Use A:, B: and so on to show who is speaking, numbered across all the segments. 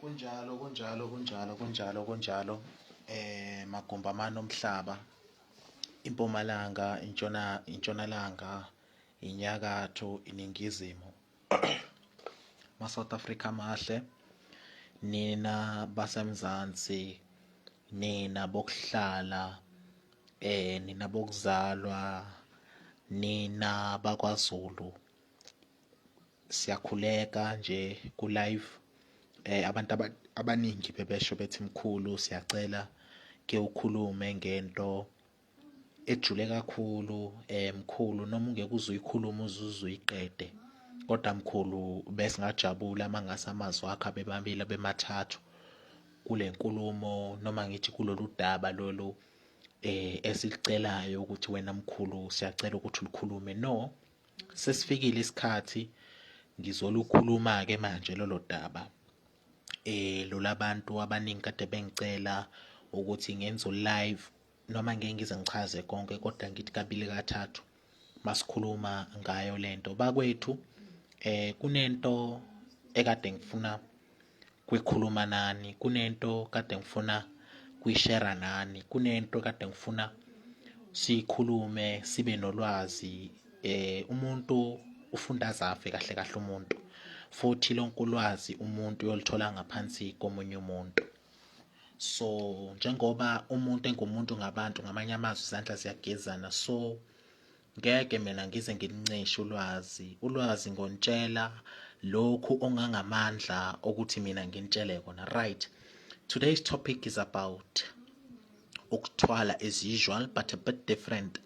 A: kunjalo magumbamane omhlaba, impumalanga, intshonalanga, inyakatho, iningizimu. Ma-South Africa mahle, nina basemzansi, nina bokuhlala, nina bokuzalwa, nina bakwaZulu. Siyakhuleka nje ku-live. Abantu abaningi bebesho bethi mkhulu, siyacela ke ukhulume ngento ejule kakhulu. Mkhulu, noma ungeke uze uyikhulume uze uyiqede, kodwa mkhulu besingajabula mangase amazwi akho abemabili abemathathu kule nkulumo, noma ngithi kulolu daba lolu esikucelayo ukuthi wena mkhulu siyacela ukuthi ulukhulume. No, sesifikile isikhathi ngizolukhuluma-ke manje lolo daba. Abantu abaningi kade bengicela ukuthi ngenze u-live, noma ngeke ngize ngichaze konke, kodwa ngithi kabili kathathu masikhuluma ngayo lento. Bakwethu, kunento ekade ngifuna kuyikhuluma nani, kunento kade ngifuna kuyishare nani, kunento kade ngifuna sikhulume sibe nolwazi. Umuntu ufunda azafe kahle kahle umuntu, futhi lonke ulwazi umuntu uyolithola ngaphansi komunye umuntu. So njengoba umuntu engumuntu ngabantu, ngamanye amazwi izandla ziyagezana, so ngeke mina ngize ngilincishe ulwazi ngonitshela lokhu ongangamandla ukuthi mina nginitshele kona. Right, today's topic is about ukuthwala as usual, but a bit different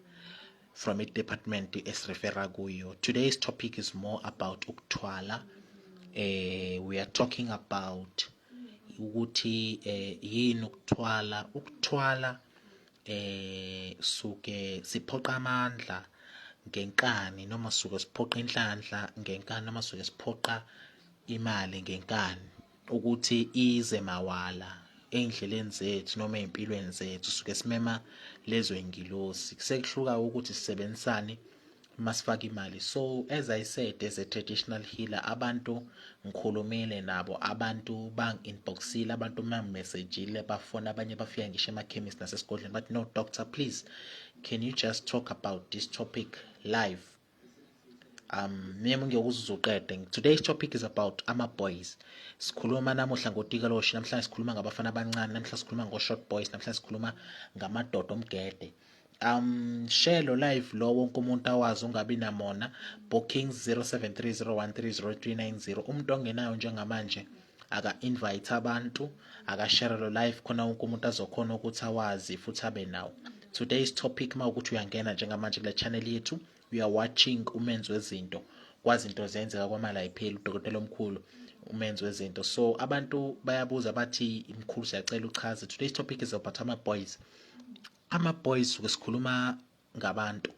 A: from i-department esirefera kuyo. Today's topic is more about ukuthwala. We are talking about ukuthi yini ukuthwala suke siphoqa amandla ngenkani, noma suke siphoqa inhlanhla ngenkani, noma suke siphoqa imali ngenkani, ukuthi ize mawala ey'ndleleni zethu noma ey'mpilweni zethu. Suke simema lezo y'ngilosi, sekuhluka ukuthi sisebenzisane masifaka imali. So as I said, as a traditional healer, abantu ngikhulumile nabo, abantu bangi-inboxile, abantu bangimessagile, bafona, abanye bafika ngisho emakhemisi nasesigodlweni bathi, no doctor, please can you just talk about this topic live? Ngeke uzuqede. Today's topic is about ama-boys. Sikhuluma namuhla ngotikoloshi, namhlanje sikhuluma ngabafana abancane, namhlanje sikhuluma ngo-short boys, namhlanje sikhuluma ngamadoda omgede. Share lo live lo wonke umuntu awazi, ungabi namona. Bookings 0730130390. Umuntu ongenayo njengamanje aka-invite abantu, aka-share lo live khona wonke umuntu azokhona ukuthi awazi futhi abe nawo. Today's topic mawukuthi uyangena njengamanje kule channel yethu, we are watching umenzi wezinto, kwazinto zenzeka kwamala iphela, udokotela omkhulu umenzi wezinto. So abantu bayabuza bathi, mkhulu siyacela uchaze. Today's topic is about ama-boys. Ama-boys suke sikhuluma ngabantu,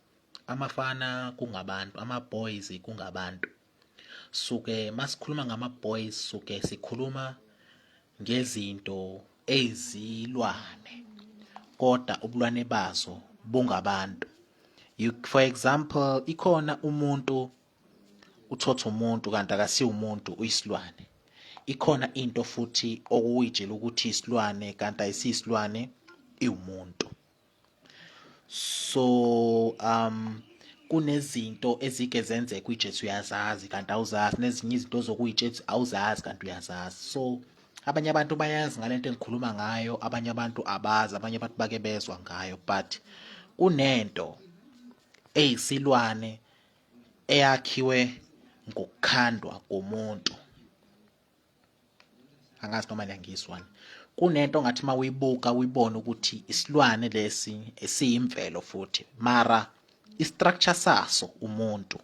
A: amafana kungabantu, ama-boys kungabantu. Suke masikhuluma ngama-boys suke sikhuluma ngezinto ezilwane, kodwa ubulwane bazo bungabantu. For example, ikhona umuntu uthotha umuntu kanti akasiyo umuntu, uyisilwane. Ikhona into futhi okuyitshela ukuthi isilwane kanti ayisisilwane, iwumuntu. So kunezinto ezike zenzeka kwijethu uyazazi kanti awuzazi, nezinye izinto zokuyitshethi awuzazi kanti uyazazi. So abanye abantu bayazi ngalento engikhuluma ngayo, abanye abantu abazi, abanye abantu bake bezwa ngayo, but kunento eyisilwane eyakhiwe ngokukhandwa komuntu. Angazi noma niyangizwana. Kunento ngathi uma uyibuka uyibona ukuthi isilwane lesi esiyimvelo futhi, mara i-structure saso umuntu.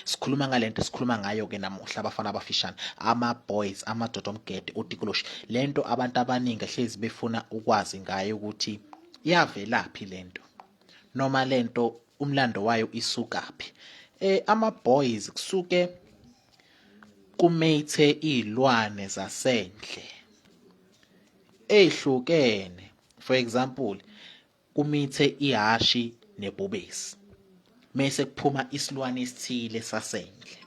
A: Sikhuluma ngalento sikhuluma ngayo-ke namuhla, abafana abafishane, ama-boys, amadoda omgede, utikoloshi. Lento abantu abaningi hlezi befuna ukwazi ngayo ukuthi iyavelaphi lento, noma lento umlando wayo isukaphi. Ama-boys kusuke kumethe iy'lwane zasendle ey'hlukene. For example, kumithe ihashi nebhubesi, mese kuphuma isilwane esithile sasendle.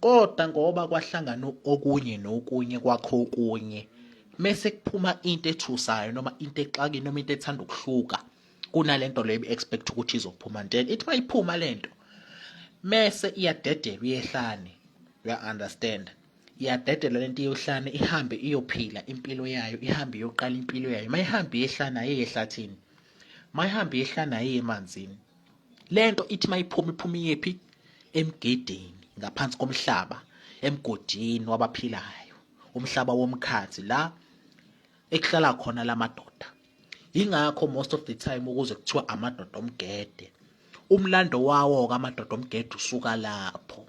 A: Kodwa ngoba kwahlangana okunye nokunye kwakho okunye, mese kuphuma into ethusayo noma into exakile noma into ethanda ukuhluka kunalento leyo expect ukuthi izophuma then ithi mayiphuma lento mese iyadedelwa iyehlane. Uya understand? Iyadedelwa lento iyohlane ihambe iyophila impilo yayo, ihambe iyoqala impilo yayo. Mayihambe iyehlana ayiye ehlathini. Mayihambe iyehlana ayiye emanzini. Lento ithi mayiphuma iphuma iyephi? Emgedeni, ngaphansi komhlaba, emgodini wabaphilayo, umhlaba womkhathi la ekuhlala khona lamadoda. Ingakho most of the time ukuze kuthiwa amadoda omgede, umlando wawo kamadoda omgede usuka lapho.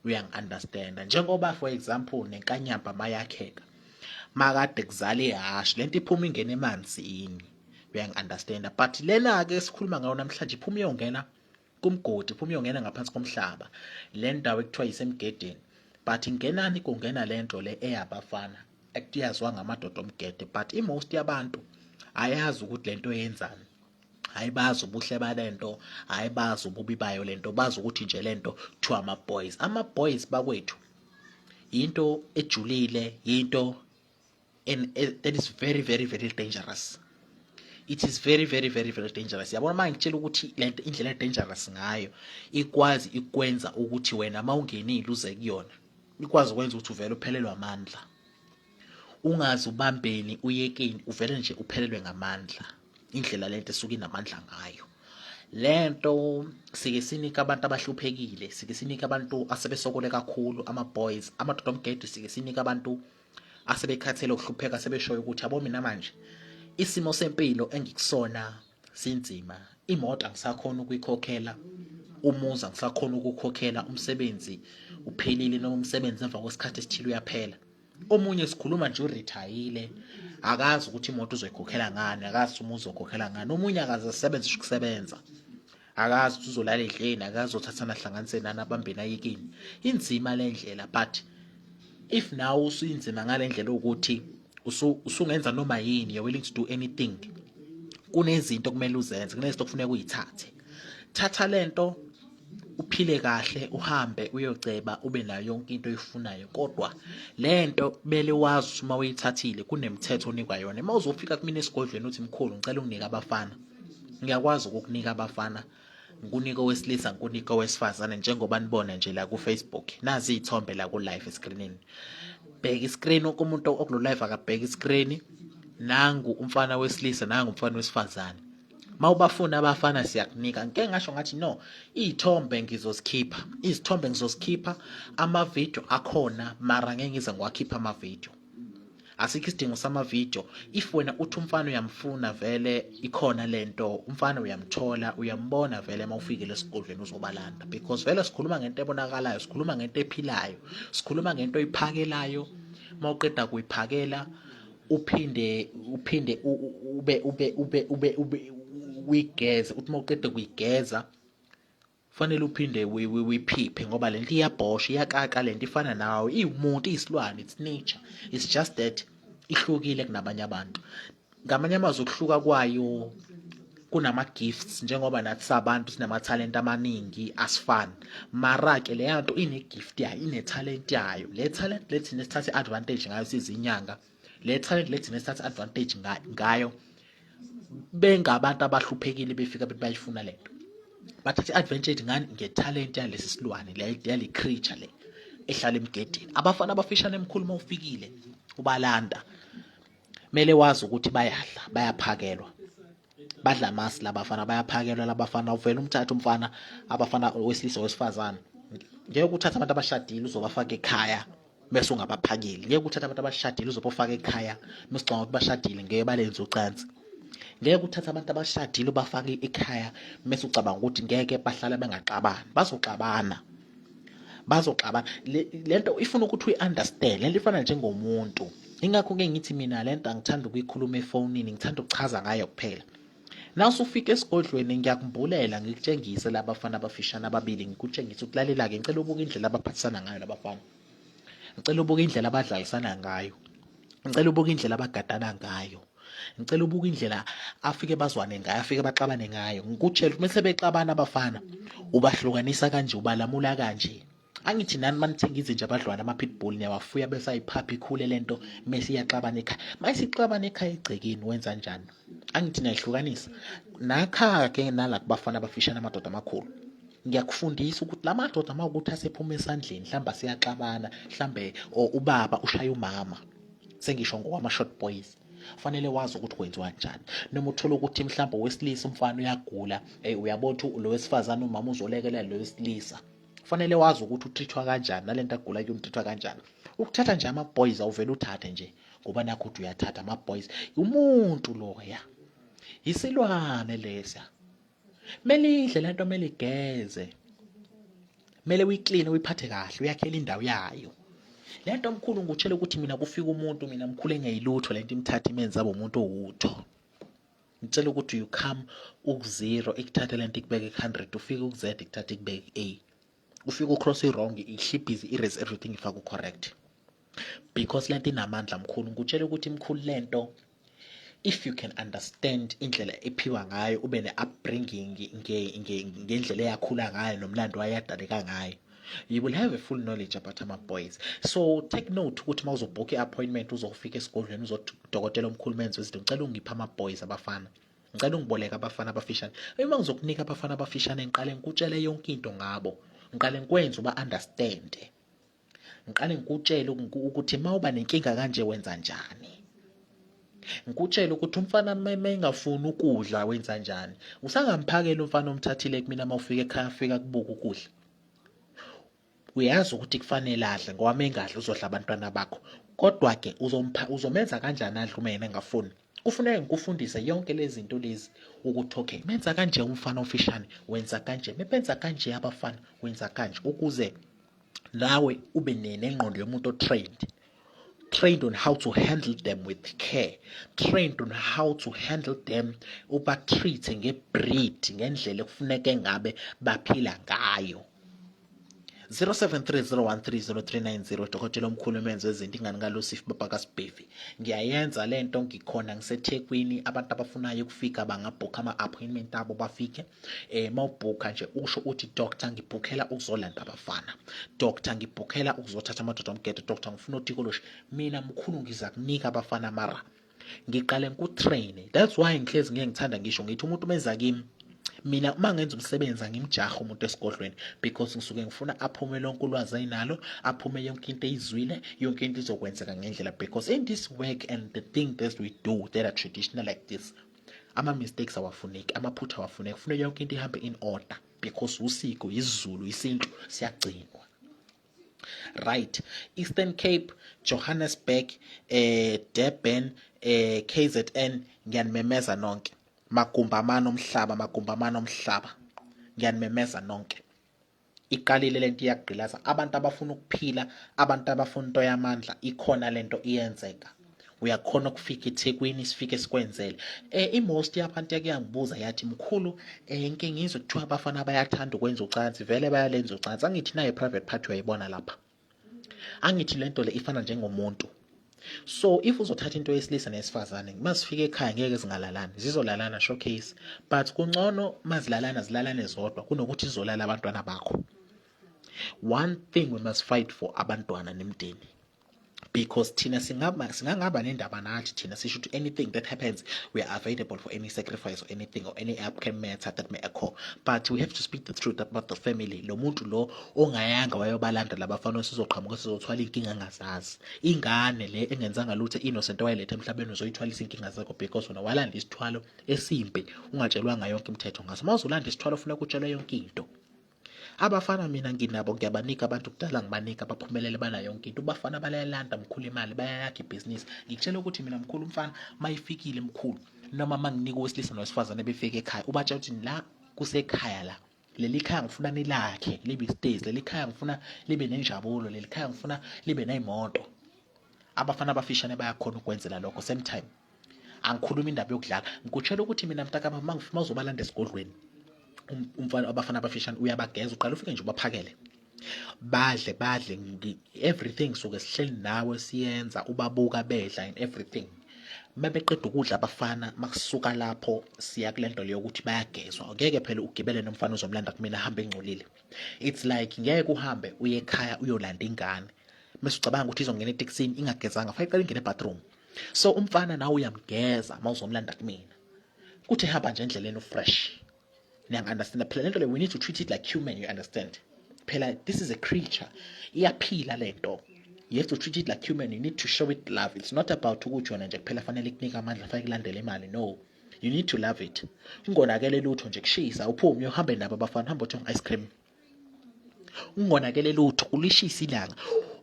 A: Uyangi-understand? Njengoba for example nenkanyamba mayakheka makade kuzala ihhashi, lento iphuma ingena emanzini. Uyangi-understand? But lena-ke esikhuluma ngayo namhlanje iphuma iyongena kumgodi, iphuma iyongena ngaphansi komhlaba, le ndawo ekuthiwa isemgedeni. But ingenani? Kungena lento le eyabafana ekuyaziwa ngamadoda omgede, but most yabantu ayazi ukuthi lento yenzani. Ayibazi ubuhle balento, ayibazi ububi bayo lento, bazi ukuthi nje lento kuthiwa ama-boys. Ama-boys bakwethu into ejulile, into that is very very very dangerous. It is very very very very dangerous. Yabona uma ngitshela ukuthi lento indlela dangerous ngayo ikwazi ikwenza ukuthi wena mawungenile uze kuyona ikwazi ukwenza ukuthi uvele uphelelwe amandla, ungazi ubambeni uyekeni, uvele nje uphelelwe ngamandla. Indlela lento esuka inamandla ngayo lento, sike sinika abantu abahluphekile, sike sinika abantu asebesokole kakhulu, ama-boys, amadoda omgede, sike sinika abantu asebekhathele ukuhlupheka, sebeshoyo ukuthi yabo mina manje isimo sempilo engikusona sinzima, imoto angisakhona ukuyikhokhela, umuzi angisakhona ukukhokhela, umsebenzi uphelile noma umsebenzi emva kwesikhathi esithile uyaphela. Omunye sikhuluma nje urithayile, akazi ukuthi imoto uzoyikhokhela ngani, akazi umuzi uzokhokhela ngani. Omunye akazi asebenza ukusebenza, akazi ukuthi uzolala endlini, akazi uzothathana hlanganise nani abambeni ayekini. Inzima le ndlela, but if now usuyinzima ngale ndlela ukuthi usungenza noma yini, you're willing to do anything, kunezinto kumele uzenze, kunezinto kufuneka uyithathe. Thatha lento uphile kahle, uhambe uyoceba, ube nayo yonke into oyifunayo. Kodwa lento kumele wazi ukuthi uma uyithathile kunemithetho onikwa yona. Uma uzofika kumina esigodlweni uthi mkhulu ngicela unginike abafana, ngiyakwazi ukukunika abafana, ngikunika owesilisa, ngikunika owesifazane, njengoba nibona nje la ku Facebook. Nazi izithombe la ku live screenini. Bheka iscreen, wonke umuntu okulo live akabheka iscreen. Nangu umfana wesilisa, nangu umfana wesifazane. Mawubafuna abafana siyakunika. Ngeke ngasho ngathi no, izithombe ngizozikhipha. Izithombe ngizozikhipha, ama-video akhona mara ngeke ngize ngiwakhipha ama-video. Asikho isidingo sama-video. If wena uthi umfana uyamfuna vele ikhona lento, umfana uyamthola, uyambona vele mawufikile esigodlweni uzobalanda, because vele sikhuluma ngento ebonakalayo, sikhuluma ngento ephilayo, sikhuluma ngento oyiphakelayo. Mawuqeda kuyiphakela uphinde uyigeze, uthi mawuqeda kuyigeza fanele uphinde uyiphiphe, ngoba lento iyabhosha, iyakaka, lento ifana nawe, iwumuntu, iyisilwane, it's nature. It's just that ihlukile kunabanye abantu. Ngamanye amazwi ukuhluka kwayo kunama-gifts, njengoba nathi sabantu sinama-talent amaningi, asifani. Mara-ke leya nto ine-gift yayo, ine-talent yayo. Le talent lethi nesithathe advantage ngayo sizinyanga, le talent lethi nesithathe advantage ngayo bengabantu abahluphekile befika bethi bayifuna lento. Bathathe advantage ngani? Ngetalent yalesi silwane yale creature le ehlala emgedeni. Abafana abafishane emkhulu mawufikile ubalanda, mele wazi ukuthi bayadla, bayaphakelwa, badla amasi labafana, bayaphakelwa labafana. Uvela umthatha umfana, abafana wesilisa wesifazane, ngeke uthathe abantu abashadile uzobafaka ekhaya bese ungabaphakeli. Ngeke uthathe abantu abashadile uzobafaka ekhaya mesicabanga ukuthi bashadile ngeke balenze ucansi. Ngeke uthathe abantu abashadile ubafake ekhaya mase ucabanga ukuthi ngeke bahlala bengaxabani. Bazoxabana. Lento ifuna ukuthi uyi-understand. Lento ifana njengomuntu. Ingakho-ke ngithi mina lento angithanda ukuyikhuluma efonini, ngithanda ukuchaza ngayo kuphela. Nawusufika esigodlweni ngiyakubhulela ngikutshengise labafana abafishana ababili, ngikutshengise ukuthi lalela-ke ngicela ubuke indlela abaphathisana ngayo labafana, ngicela ubuke indlela abadlalisana ngayo, ngicela ubuke indlela abagadana ngayo, ngicela ubuke indlela afike bazwane ngayo, afike baxabane ngayo. Ngikutshela ukuthi mase bexabana abafana ubahlukanisa kanje, ubalamula kanje. Angithi nani manithenga izinja abadlwana ama-pitbull niyawafuya bese ayiphapha ikhule lento mase iyaxabana ekhaya. Mayisixabana ekhaya egcekeni wenza njani? Angithi niyayihlukanisa. Nakha-ke nala kubafana abafishane amadoda amakhulu. Ngiyakufundisa ukuthi la madoda mawukuthi asephuma esandleni mhlawumbe asiyaxabana mhlawumbe ubaba ushaya umama. Sengisho ngokwama-short boys. Fanele wazi ukuthi kwenziwa kanjani. Noma uthola ukuthi mhlawumbe owesilisa umfana uyagula, uyabona ukuthi lo wesifazane umama uzolekelela lo wesilisa. Fanele wazi ukuthi utreatwa kanjani nalento agula kuyo utreatwa kanjani. Ukuthatha nje ama-boys awuvele uthathe nje ngoba nakho ukuthi uyathatha ama-boys. Umuntu loya. Isilwane lesa. Mele idle lento mele igeze. Mele uyiclean uyiphathe kahle uyakhela indawo yayo. Lento omkhulu ngutshela ukuthi mina kufika umuntu mina mkhulu engeyilutho lento imthatha imenza umuntu owutho. Ngitshela ukuthi you come ku-0 ikuthatha lento ikubeke ku-100 ufike ku-Z ikuthatha ikubeke ku-A. Ufike ucross i-wrong ihlibhizi erase everything ifake correct. Because lento inamandla mkhulu ngutshela ukuthi mkhulu lento if you can understand indlela ephiwa ngayo ube ne-upbringing ngendlela eyakhula ngayo nomlando wayadaleka ngayo, you will have a full knowledge about ama-boys. So take note ukuthi uma uzobhukha i-appointment uzofika esigodlweni uzodokotela omkhulu menze izinto ngicela ungiphe ama-boys abafana. Ngicela ungiboleka abafana abafishane. Uma ngizokunika abafana abafishane ngiqale ngikutshele yonke into ngabo. Ngiqale ngikwenze uba-understand. Ngiqale ngikutshele ukuthi uma uba nenkinga kanje wenza njani. Ngikutshela ukuthi umfana uma engafuni ukudla wenza njani. Usangamphakela umfana omthathile kumina uma ufika ekhaya afika kubuka ukudla. Uyazi ukuthi kufanele adle ngoba mengadla uzodla abantwana bakho. Kodwa ke uzomenza kanjani adle uma yena engafuni. Kufuneka ngikufundise yonke lezi zinto lezi ukuthi okay menza kanje umfana ofishane wenza kanje mebenza kanje abafana wenza kanje ukuze nawe ube nengqondo yomuntu trained on how to handle them with care, trained on how to handle them uba-treat nge-breed ngendlela ekufuneke ngabe baphila ngayo. 0730130390 dokotela omkhulu menzo izinto ingane kaLucifer baba kaSibhevi. Ngiyayenza lento ngikhona ngiseThekwini abantu abafunayo ukufika bangabhukha ama-appointment abo bafike. Mawubhukha nje usho uthi doctor ngibhukhela ukuzolanda abafana. Doctor ngibhukhela ukuzothatha amadoda omgede. Doctor ngifuna uTikoloshi. Mina mkhulu ngiza kunika abafana mara ngiqale ngikutrain. That's why ngihlezi ngiyengithanda ngisho ngithi umuntu menza kimi mina uma ngenza umsebenzi angimjaha umuntu esigodlweni because ngisuke ngifuna aphume lonke ulwazi ayinalo, aphume yonke into eyizwile, yonke into izokwenzeka ngendlela because in this work and the thing that we do that are traditional like this, ama-mistakes awafuneki, amaphutha awafuneki, kufuneka yonke into ihambe in order because usiko, isiZulu, isintu siyagcinwa. Right, Eastern Cape, Johannesburg, Durban, KZN, ngiyanimemeza nonke. Magumbamano omhlaba ngiyanimemeza nonke. Iqalile lento iyagqilaza abantu abafuna ukuphila, abantu abafuna into yamandla, ikhona lento iyenzeka. Uyakhona ukufika eThekwini sifike sikwenzele. Most yabantu yakuyangibuza yathi mkhulu inkinga ngizwe kuthiwa abafana bayathanda ukwenza ucansi, vele bayalenza ucansi. Angithi nayo private party uyayibona lapha. Angithi lento le ifana njengomuntu. So if uzothatha into yesilisa nesifazane masifike ekhaya ngeke zingalalani, zizolalana showcase, but kungcono mazilalana zilalane zodwa kunokuthi izolala abantwana bakho. One thing we must fight for abantwana nemndeni, because thina singangaba nendaba nathi thina sisho ukuthi anything that happens we are available for any sacrifice or anything or any outcome matter that may occur, but we have to speak the truth about the family. Lo muntu lo ongayanga wayobalanda labafana sizoqhamuka sizothwala inkinga angazazi. Ingane le engenzanga lutho innocent wayilethe emhlabeni uzoyithwalisa inkinga zakho because wena walanda isithwalo esimbi ungatshelwanga yonke imithetho ngaso. Mawuzolanda isithwalo ufuna ukutshelwa yonke into. Abafana mina nginabo ngiyabanika abantu kudala ngibanika baphumelele bana yonke into. Bafana bayalanda mkhulu imali bayayakha ibhizinisi. Ngikutshela ukuthi mina mkhulu umfana mayifikile mkhulu noma manginika owesilisa nowesifazane befike ekhaya ubatshela ukuthi la kusekhaya la leli khaya ngifuna nilakhe libe stays, leli khaya ngifuna libe nenjabulo, leli khaya ngifuna libe neyimoto. Abafana abafishane bayakhona ukwenzela lokho. Same time angikhuluma indaba yokudlala, ngikutshela ukuthi mina mntakama mawuzobalanda esigodlweni umfana abafana abafishane uyabageza uqala ufike nje ubaphakele badle everything suke sihleli nawe siyenza ubabuka bedla and everything. mabeqeda ukudla abafana makusuka lapho siya kulento leyo ukuthi bayagezwa. Ngeke phela ugibele nomfana uzomlanda kumina ahambe engcolile. It's like ngeke uhambe uye ekhaya uyolanda ingane bese ucabanga ukuthi izongena etekisini ingagezanga fanele iqale ingene ebathroom. So umfana nawe uyamgeza mawuzomlanda kumina kuthi hamba nje endleleni ufresh. Niyangi-understand phela lento le we need to treat it like human, you understand? Phela this is a creature, iyaphila lento. You have to treat it like human. You need to show it love. It's not about ukuthi wena nje kuphela fanele ikunika amandla fanele kulandele imali. No, you need to love it. Ungonakele lutho nje kushisa uphume uhambe nabo abafana hamba uthenga ice cream. Ungonakele lutho kulishisa ilanga.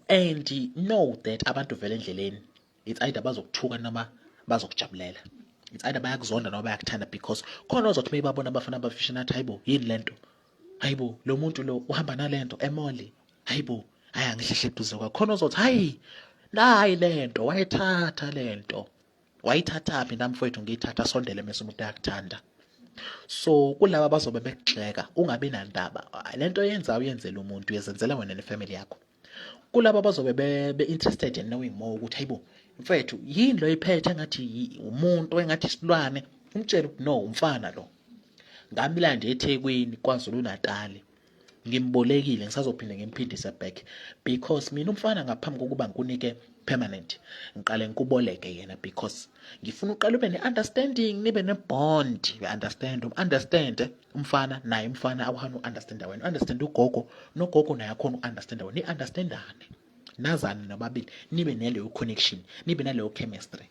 A: And know that abantu vele endleleni it's either bazokuthuka noma bazokujabulela. It's either bayakuzonda noma bayakuthanda because khona ozothi mayibabona abafana abafishana athi hayibo yini lento, hayibo lo muntu lo uhamba nalento emoli, hayibo haya ngihlehle eduze kwakho. Khona ozothi hayi nayi lento wayithatha lento, wayithathaphi namfowethu ngiyithatha sondele mase umuntu ayakuthanda. So kulaba bazobe bekugxeka ungabi nandaba lento yenza uyenzele umuntu uyezenzela wena nefamily yakho. Kulaba bazobe be interested in knowing more ukuthi hayibo mfethu yini lo iphethe engathi umuntu engathi isilwane, umtshela ukuthi no umfana lo ngamlanda eThekwini KwaZulu Natal ngimbolekile ngisazophinde ngimphindise back because mina umfana ngaphambi kokuba ngikunike permanent ngiqale ngikuboleke yena because ngifuna uqala ube ne-understanding nibe ne-bond. You understand umfana naye umfana awahana u-understanda wena, understand ugogo nogogo naye akhona u-understanda wena, ni-understandane nazane nababili nibe naleyo connection nibe naleyo chemistry.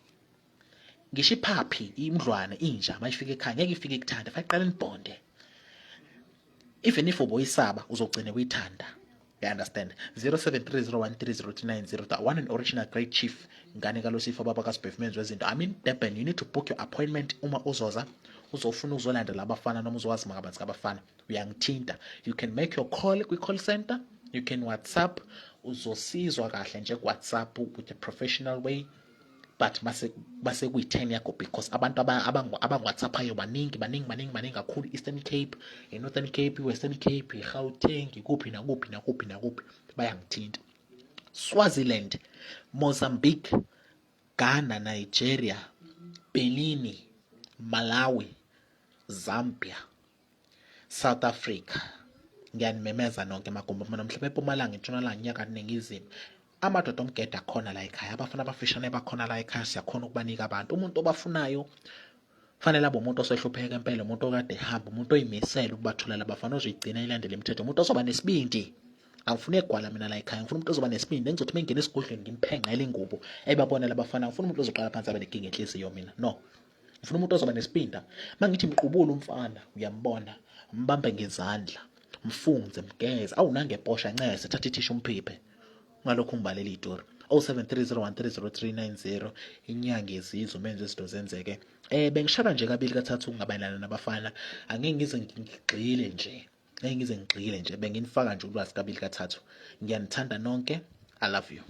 A: Ngisho iphaphi imdlwane inja mayifika ekhaya ngeke ifike ikuthanda fanele iqale nibonde. Even if uboyisaba uzogcina uyithanda. You understand? 0730130390. The one and original great chief ngane kaLosifa baba kaSbefman's wezinto. I mean Durban, you need to book your appointment uma uzoza uzofuna uzolanda labafana noma uzowazi makabanzi kabafana uyangithinta. You can make your call kwi-call center, you can WhatsApp, uzosizwa kahle nje ku-WhatsApp with a professional way. But base kuyi-10 yakho because abantu abang-WhatsApp-ayo baningi kakhulu. Eastern Cape, Northern Cape, Western Cape, Gauteng, kuphi nakuphi bayangithinta. Swaziland, Mozambique, Ghana, Nigeria, Benin, Malawi, Zambia, South Africa. Ngiyanimemeza nonke magumbi mina mhlawumbe eMpumalanga, eNtshonalanga, eNyakatho neNingizimu. Amadoda omgede akhona la ekhaya, abafana abafishane bakhona la ekhaya, siyakhona ukubanika abantu. Umuntu obafunayo fanele abe umuntu osehlupheka impela, umuntu okade ehamba, umuntu oyimisela ukubathulela abafana ozoyigcina ilandele imithetho, umuntu ozoba nesibindi. Angifuni egwala mina la ekhaya, ngifuna umuntu ozoba nesibindi engizothi mengena esigodlweni ngimphenqele ingubo ebabonela abafana. Ngifuna umuntu ozoqala phansi abe nenkinga enhliziyo mina. No, ngifuna umuntu ozoba nesibinda. Mangithi mqubule umfana uyambona, mbambe ngezandla, mfunze, mgeze, awunangeposha ncese, thatha ithishu umphiphe. Ngalokho ngibalela itori 0730130390. Inyanga yezizwe menze izinto zenzeke. Bengishaka nje kabili kathathu kungabayelana nabafana. Angeke ngize ngigxile nje benginifaka nje ulwazi kabili kathathu. Ngiyanithanda nonke. I love you.